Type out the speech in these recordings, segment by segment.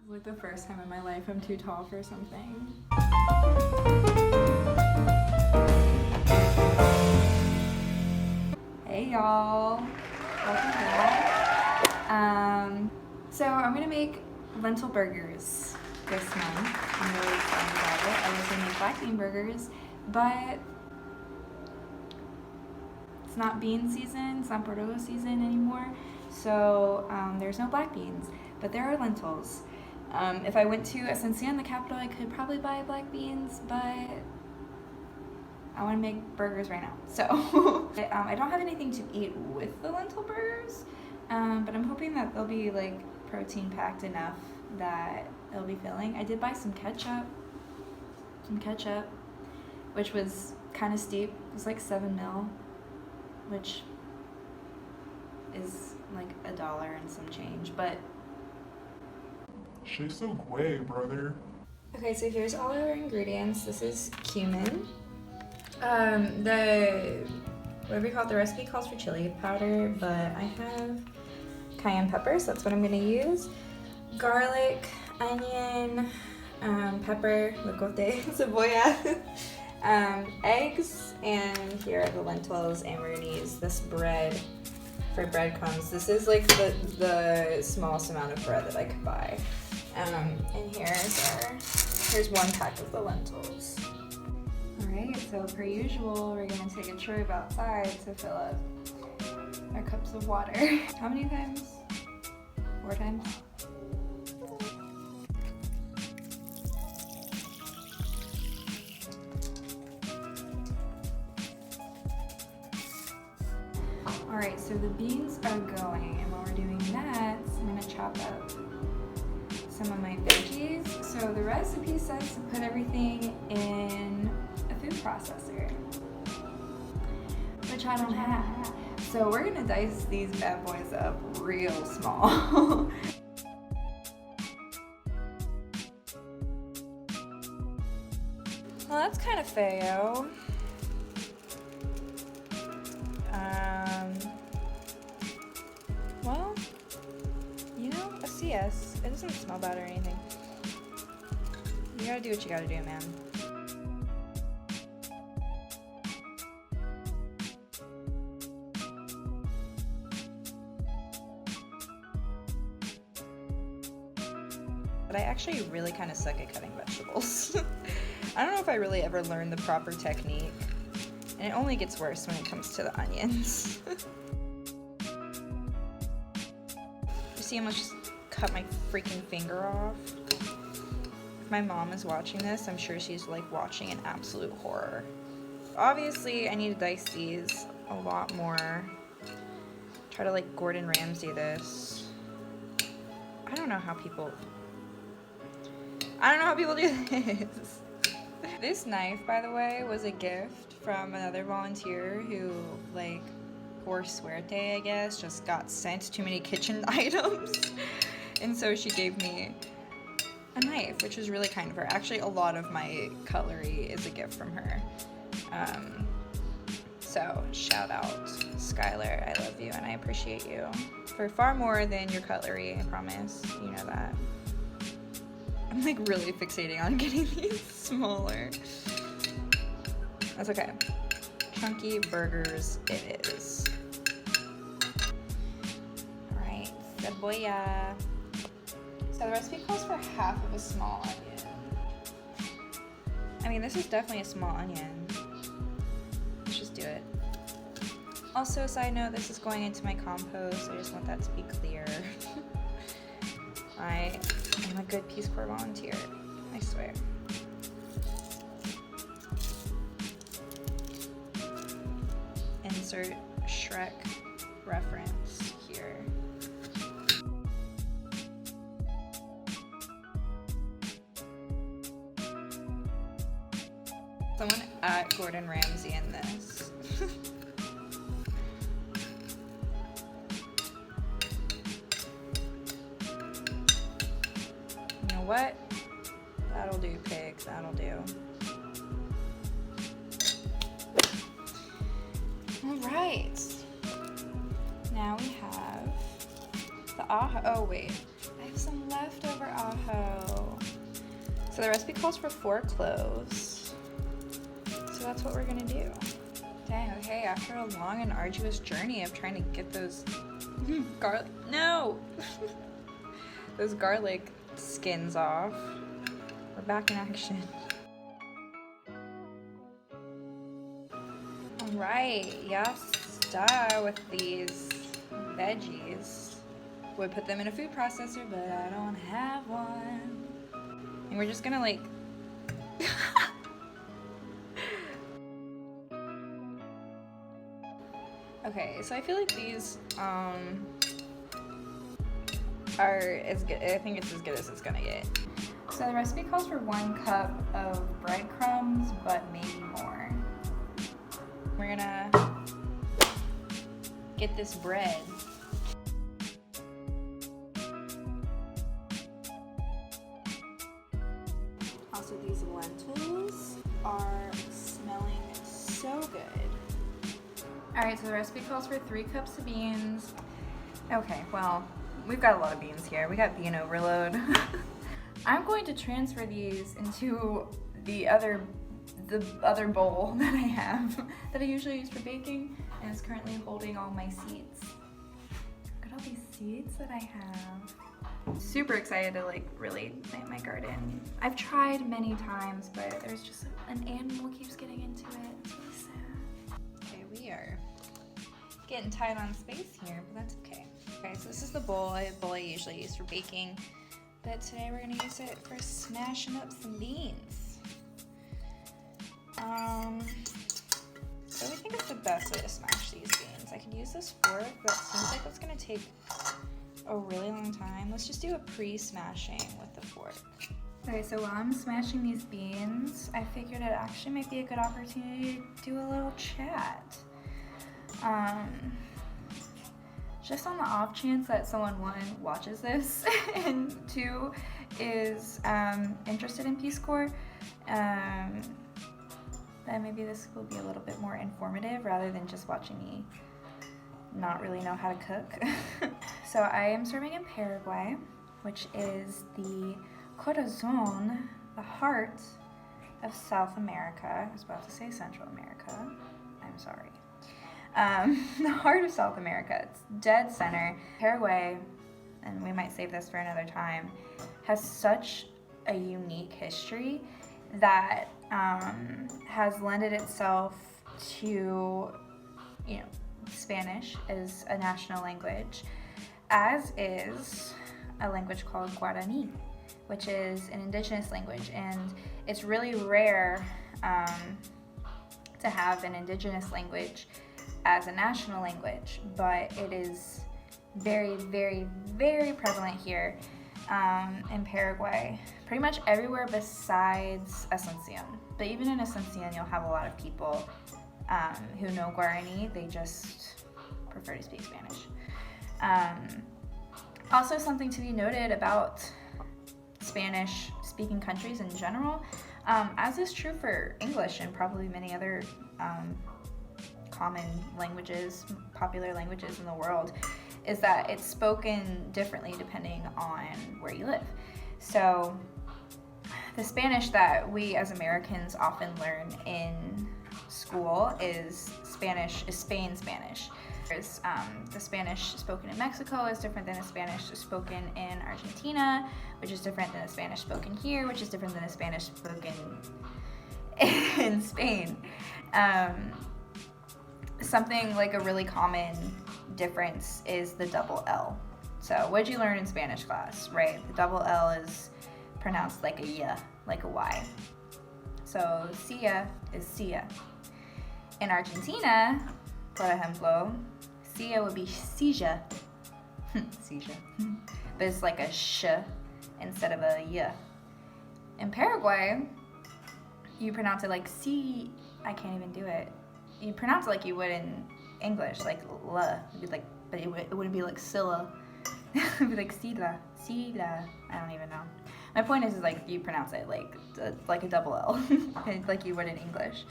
It's like the first time in my life I'm too tall for something. Hey y'all, welcome back. So I'm gonna make lentil burgers this month. I'm really excited about it. I was gonna make black bean burgers, but it's not bean season, it's not Bordeaux season anymore. So there's no black beans, but there are lentils. If I went to Asuncion, the capital, I could probably buy black beans, but I want to make burgers right now. So I don't have anything to eat with the lentil burgers, but I'm hoping that they'll be like protein packed enough that it'll be filling. I did buy some ketchup, which was kind of steep. It was like 7 mil, which is like $1 and some change, but She's so gay, brother. okay, so here's all our ingredients. This is cumin. Whatever you call it, the recipe calls for chili powder, but I have cayenne pepper, so that's what I'm gonna use. Garlic, onion, pepper, locote, cebolla, eggs, and here are the lentils, and we're gonna use this bread for breadcrumbs. This is like the smallest amount of bread that I could buy. And here's 1 pack of the lentils. Alright, so per usual, we're gonna take a trip outside to fill up our cups of water. How many times? 4 times? Alright, so the beans are going, and while we're doing that, I'm gonna chop up some of my veggies. So the recipe says to put everything in a food processor, which I don't have. So we're gonna dice these bad boys up real small. Well, that's kind of fail. Well, you know, a CS. It doesn't smell bad or anything. You gotta do what you gotta do, man. But I actually really kind of suck at cutting vegetables. I don't know if I really ever learned the proper technique. And it only gets worse when it comes to the onions. You see, I almost just cut my freaking finger off. If my mom is watching this, I'm sure she's like watching in absolute horror. Obviously, I need to dice these a lot more. Try to like Gordon Ramsay this. I don't know how people do this. This knife, by the way, was a gift from another volunteer who, like, por suerte, I guess, just got sent too many kitchen items. And so she gave me a knife, which was really kind of her. Actually, a lot of my cutlery is a gift from her. So shout out, Skylar. I love you and I appreciate you for far more than your cutlery, I promise. You know that. I'm like really fixating on getting these smaller. That's okay. Chunky burgers it is. Alright, cebolla. So the recipe calls for half of a small onion. I mean, this is definitely a small onion. Let's just do it. Also, side note, this is going into my compost. I just want that to be clear. I am a good Peace Corps volunteer, I swear. Insert Shrek reference here. Someone at Gordon Ramsay in this. You know what? That'll do, pigs. That'll do. Alright. Now we have the oh wait. I some leftover ajo. So the recipe calls for 4 cloves. So that's what we're gonna do. Dang, okay, after a long and arduous journey of trying to get those garlic, no! Those garlic skins off, we're back in action. All right, yes, duh, with these veggies. Would put them in a food processor, but I don't have one. And we're just gonna like, okay, so I feel like these are as good, I think it's as good as it's gonna get. So the recipe calls for 1 cup of breadcrumbs, but maybe more. We're gonna get this bread. Also, these lentils are smelling so good. All right, so the recipe calls for 3 cups of beans. Okay, well, we've got a lot of beans here. We got bean overload. I'm going to transfer these into the other bowl that I have that I usually use for baking, and it's currently holding all my seeds. Look at all these seeds that I have. Super excited to like really plant my garden. I've tried many times, but there's just an animal keeps getting into it. It's really sad. Okay, we are getting tight on space here, but that's okay. Okay, so this is the bowl I usually use for baking, but today we're gonna use it for smashing up some beans. So I think it's the best way to smash these beans. I could use this fork, but it seems like it's gonna take a really long time. Let's just do a pre-smashing with the fork. Okay, so while I'm smashing these beans, I figured it actually might be a good opportunity to do a little chat. Just on the off chance that someone, 1, watches this, and 2, is interested in Peace Corps, then maybe this will be a little bit more informative rather than just watching me not really know how to cook. So I am serving in Paraguay, which is the corazón, the heart of South America. I was about to say Central America. I'm sorry. The heart of South America. It's dead center. Paraguay, and we might save this for another time, has such a unique history that has lended itself to, Spanish as a national language, as is a language called Guarani, which is an indigenous language, and it's really rare to have an indigenous language as a national language, but it is very, very, very prevalent here in Paraguay, pretty much everywhere besides Asuncion. But even in Asuncion, you'll have a lot of people who know Guarani, they just prefer to speak Spanish. Also, something to be noted about Spanish-speaking countries in general, as is true for English and probably many other common languages, popular languages in the world, is that it's spoken differently depending on where you live. So the Spanish that we as Americans often learn in school is Spain Spanish. There's, the Spanish spoken in Mexico is different than the Spanish spoken in Argentina, which is different than the Spanish spoken here, which is different than the Spanish spoken in Spain. Something like a really common difference is the double L. So what did you learn in Spanish class, right? The double L is pronounced like a y, like a Y. So silla is silla. In Argentina, por ejemplo, silla would be silla. Silla. But it's like a sh instead of a y. In Paraguay, you pronounce it like si. I can't even do it. You pronounce it like you would in English, like la. It'd be like, but it wouldn't be like silla. It'd be like sila. I don't even know. My point is like you pronounce it like a double L, like you would in English.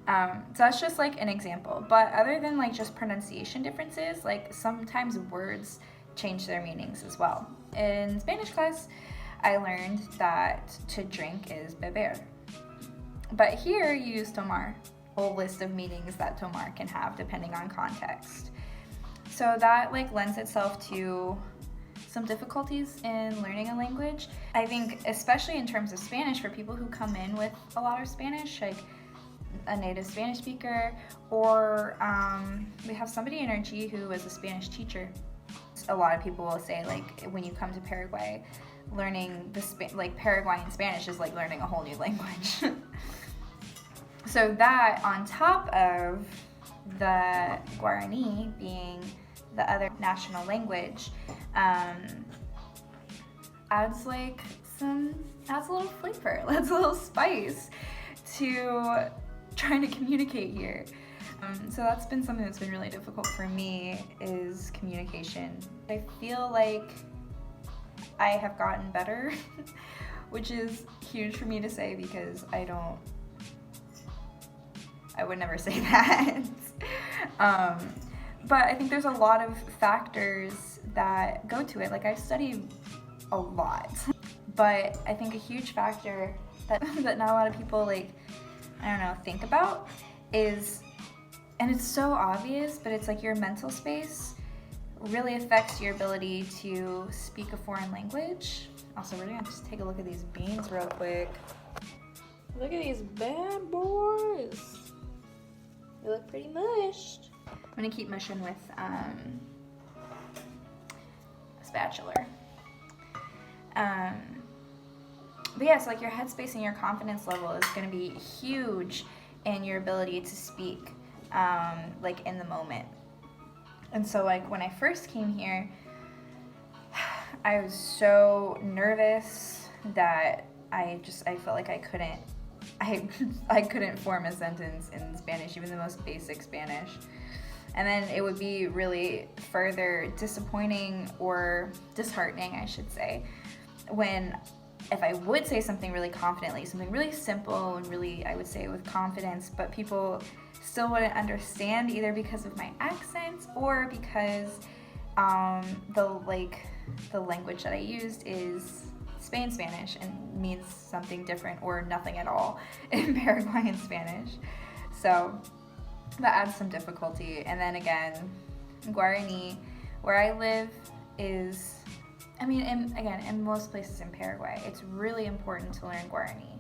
So that's just like an example. But other than like just pronunciation differences, like sometimes words change their meanings as well. In Spanish class, I learned that to drink is beber. But here you use tomar, a whole list of meanings that tomar can have depending on context. So that like lends itself to some difficulties in learning a language. I think especially in terms of Spanish, for people who come in with a lot of Spanish, like a native Spanish speaker, or we have somebody in our G who is a Spanish teacher. A lot of people will say like when you come to Paraguay, learning like Paraguayan Spanish is like learning a whole new language. So that on top of the Guarani being the other national language, adds a little flavor, adds a little spice to trying to communicate here. So that's been something that's been really difficult for me, is communication. I feel like I have gotten better, which is huge for me to say because I would never say that. But I think there's a lot of factors that go to it. Like I've studied a lot, but I think a huge factor that not a lot of people think about is, and it's so obvious, but it's like your mental space really affects your ability to speak a foreign language. Also, we're gonna just take a look at these beans real quick. Look at these bad boys. They look pretty mushed. I'm gonna keep mushing with a spatula. But yeah, so like your headspace and your confidence level is gonna be huge in your ability to speak like in the moment. And so like when I first came here, I was so nervous that I felt like I couldn't form a sentence in Spanish, even the most basic Spanish. And then it would be really further disappointing or disheartening, I should say, if I would say something really confidently, something really simple and really, I would say with confidence, but people still wouldn't understand, either because of my accent or because the language that I used is Spanish and means something different or nothing at all in Paraguayan Spanish. So that adds some difficulty. And then again, Guarani, where I live, is, in most places in Paraguay, it's really important to learn Guarani.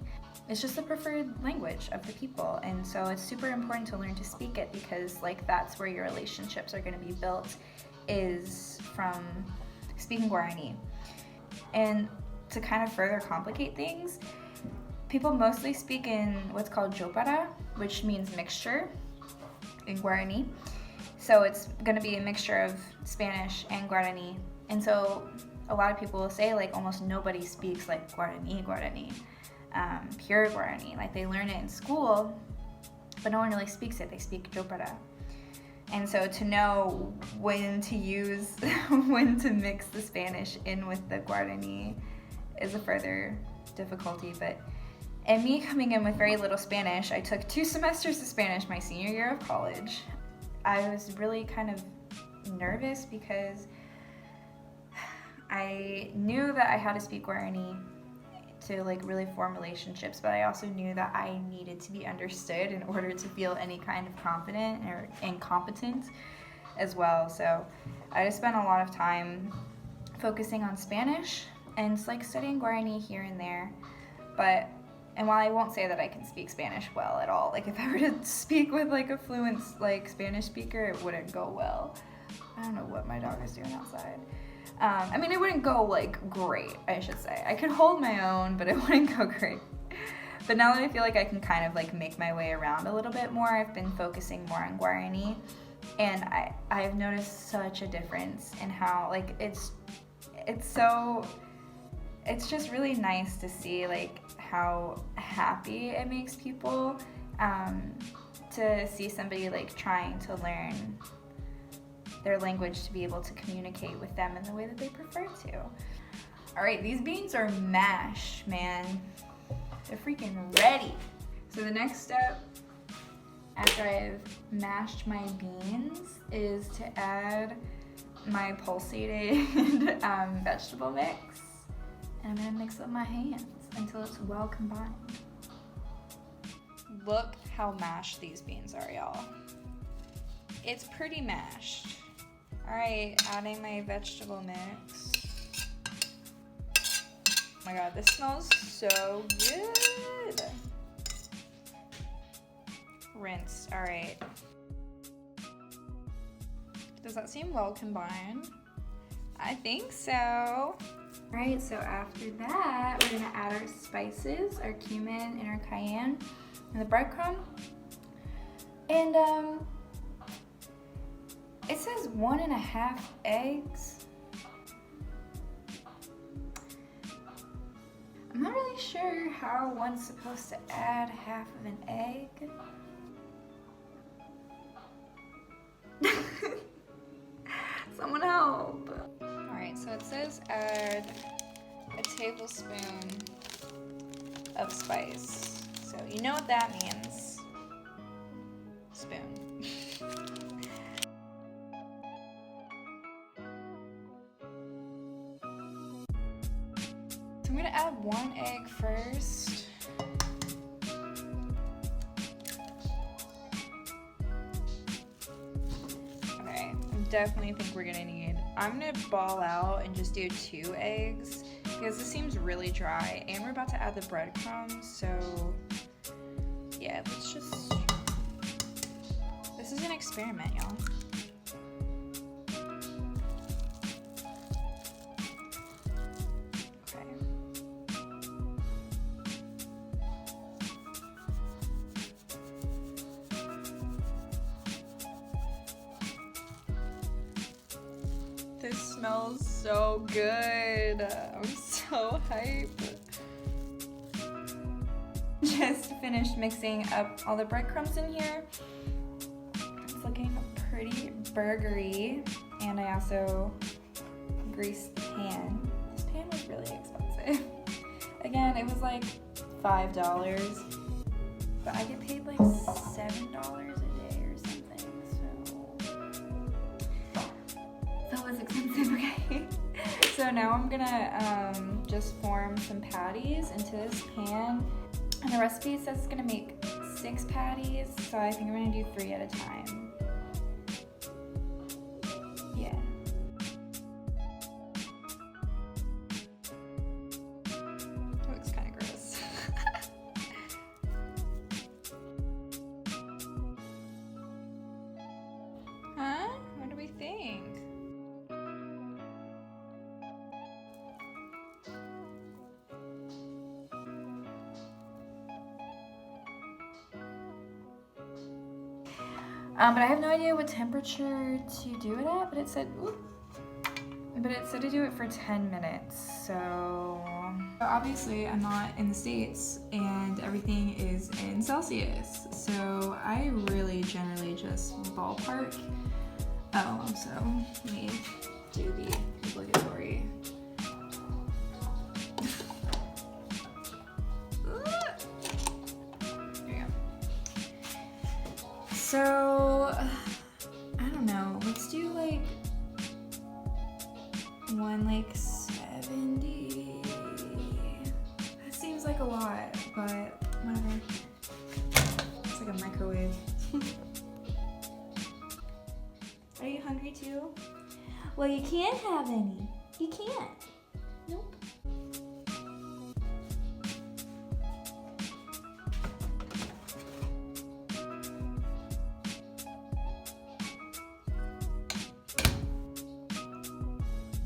It's just the preferred language of the people, and so it's super important to learn to speak it, because like that's where your relationships are going to be built, is from speaking Guarani. And to kind of further complicate things, people mostly speak in what's called jopara, which means mixture in Guarani. So it's going to be a mixture of Spanish and Guarani. And so a lot of people will say like almost nobody speaks like Guarani, pure Guarani. Like they learn it in school, but no one really speaks it. They speak jopara. And so to know when to use, when to mix the Spanish in with the Guarani is a further difficulty. But and me coming in with very little Spanish, I took 2 semesters of Spanish my senior year of college. I was really kind of nervous because I knew that I had to speak Guarani to like really form relationships, but I also knew that I needed to be understood in order to feel any kind of confident or incompetent as well. So I just spent a lot of time focusing on Spanish and like studying Guarani here and there. And while I won't say that I can speak Spanish well at all, like if I were to speak with like a fluent like Spanish speaker, it wouldn't go well. I don't know what my dog is doing outside. It wouldn't go like great, I should say. I could hold my own, but it wouldn't go great. But now that I feel like I can kind of like make my way around a little bit more, I've been focusing more on Guarani, and I've noticed such a difference in how like it's just really nice to see like how happy it makes people to see somebody like trying to learn their language to be able to communicate with them in the way that they prefer to. All right, these beans are mashed, man. They're freaking ready. So the next step after I've mashed my beans is to add my pulsated vegetable mix, and I'm gonna mix it with my hands until it's well combined. Look how mashed these beans are, y'all. It's pretty mashed. All right, adding my vegetable mix. Oh my God, this smells so good. Rinse, all right. Does that seem well combined? I think so. All right, so after that, we're gonna add our spices, our cumin and our cayenne, and the breadcrumb. And it says 1.5 eggs. I'm not really sure how one's supposed to add half of an egg. Someone help. All right, so it says add a tablespoon of spice. So you know what that means. Spoon. So I'm gonna add 1 egg first. Okay, I definitely think we're gonna need, I'm gonna ball out and just do 2 eggs because this seems really dry and we're about to add the breadcrumbs, so yeah, let's just, this is an experiment, y'all. This smells so good. I'm so hyped. Just finished mixing up all the breadcrumbs in here. It's looking pretty burgery. And I also greased the pan. This pan was really expensive. Again, it was like $5, but I get paid like $7 a day or something, so that was expensive, okay? So now I'm gonna just form some patties into this pan. And the recipe says it's gonna make 6 patties, so I think I'm gonna do 3 at a time. Yeah. Looks kind of gross. Huh? What do we think? But I have no idea what temperature to do it at, but it said to do it for 10 minutes, so obviously I'm not in the States and everything is in Celsius, so I really generally just ballpark. Oh, so let me do the obligatory. So, I don't know, let's do like 170. That seems like a lot, but whatever. It's like a microwave. Are you hungry too? Well, you can't have any. You can't. Nope.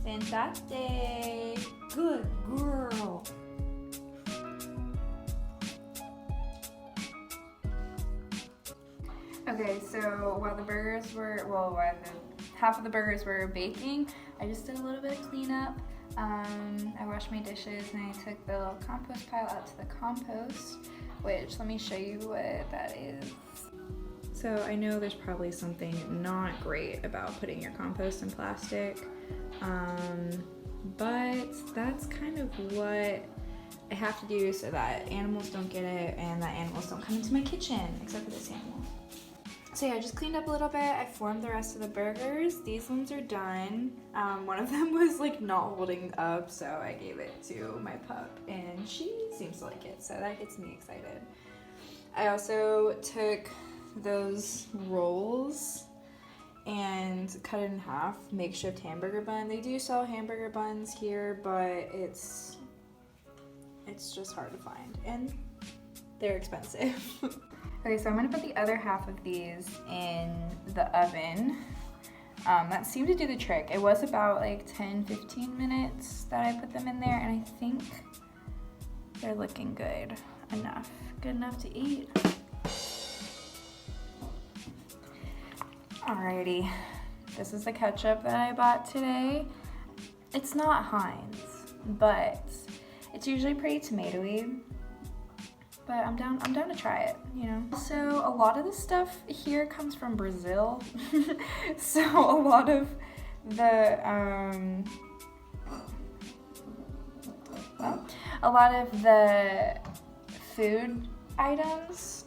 Fantastic. Good girl. Okay, so while the burgers were, while half of the burgers were baking, I just did a little bit of cleanup. I washed my dishes and I took the little compost pile out to the compost, which let me show you what that is. So I know there's probably something not great about putting your compost in plastic, but that's kind of what I have to do so that animals don't get it and that animals don't come into my kitchen, except for this animal. So yeah, I just cleaned up a little bit. I formed the rest of the burgers. These ones are done. One of them was like not holding up, so I gave it to my pup and she seems to like it, so that gets me excited. I also took those rolls and cut it in half, makeshift hamburger bun. They do sell hamburger buns here, but it's just hard to find and they're expensive. Okay, so I'm gonna put the other half of these in the oven. That seemed to do the trick. It was about like 10-15 minutes that I put them in there, and I think they're looking good enough. Good enough to eat. Alrighty, this is the ketchup that I bought today. It's not Heinz, but it's usually pretty tomatoey. But I'm down to try it, you know. So a lot of the stuff here comes from Brazil. So a lot of the food items,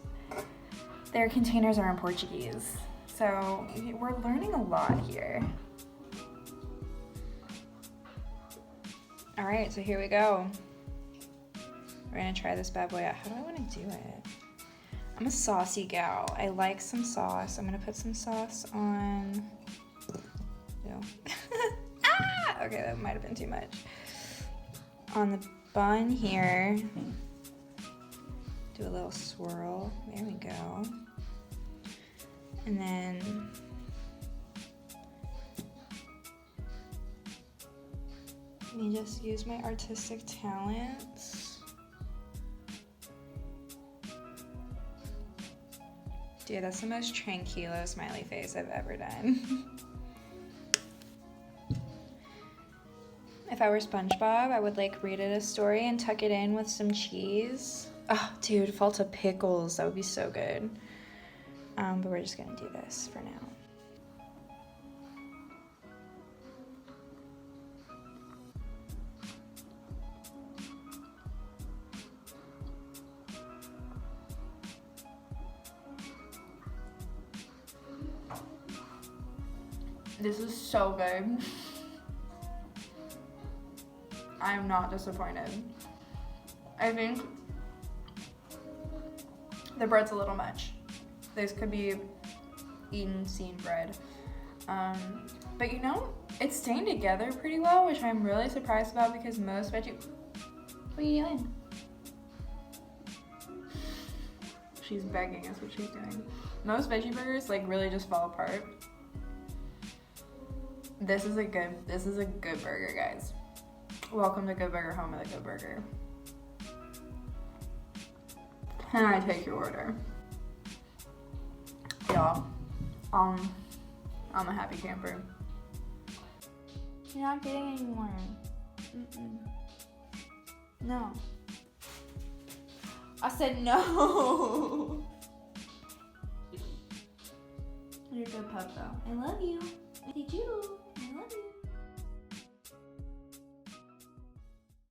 their containers are in Portuguese. So we're learning a lot here. All right, so here we go. We're gonna try this bad boy out. How do I wanna do it? I'm a saucy gal. I like some sauce. I'm gonna put some sauce on. Ew. Ah! Okay, that might have been too much. On the bun here. Do a little swirl. There we go. And then let me just use my artistic talents. Dude, that's the most tranquilo smiley face I've ever done. If I were SpongeBob, I would like read it a story and tuck it in with some cheese. Oh, dude, Falta pickles, that would be so good. But we're just gonna do this for now. This is so good. I'm not disappointed. I think the bread's a little much. This could be eaten seen bread. But you know, it's staying together pretty well, which I'm really surprised about because most veggie... What are you doing? She's begging is what she's doing. Most veggie burgers like really just fall apart. This is a good burger, guys. Welcome to Good Burger, home of the Good Burger. Can I take your order? Y'all, I'm a happy camper. You're not getting any more. No. I said no. You're a good pup though. I love you. I did you.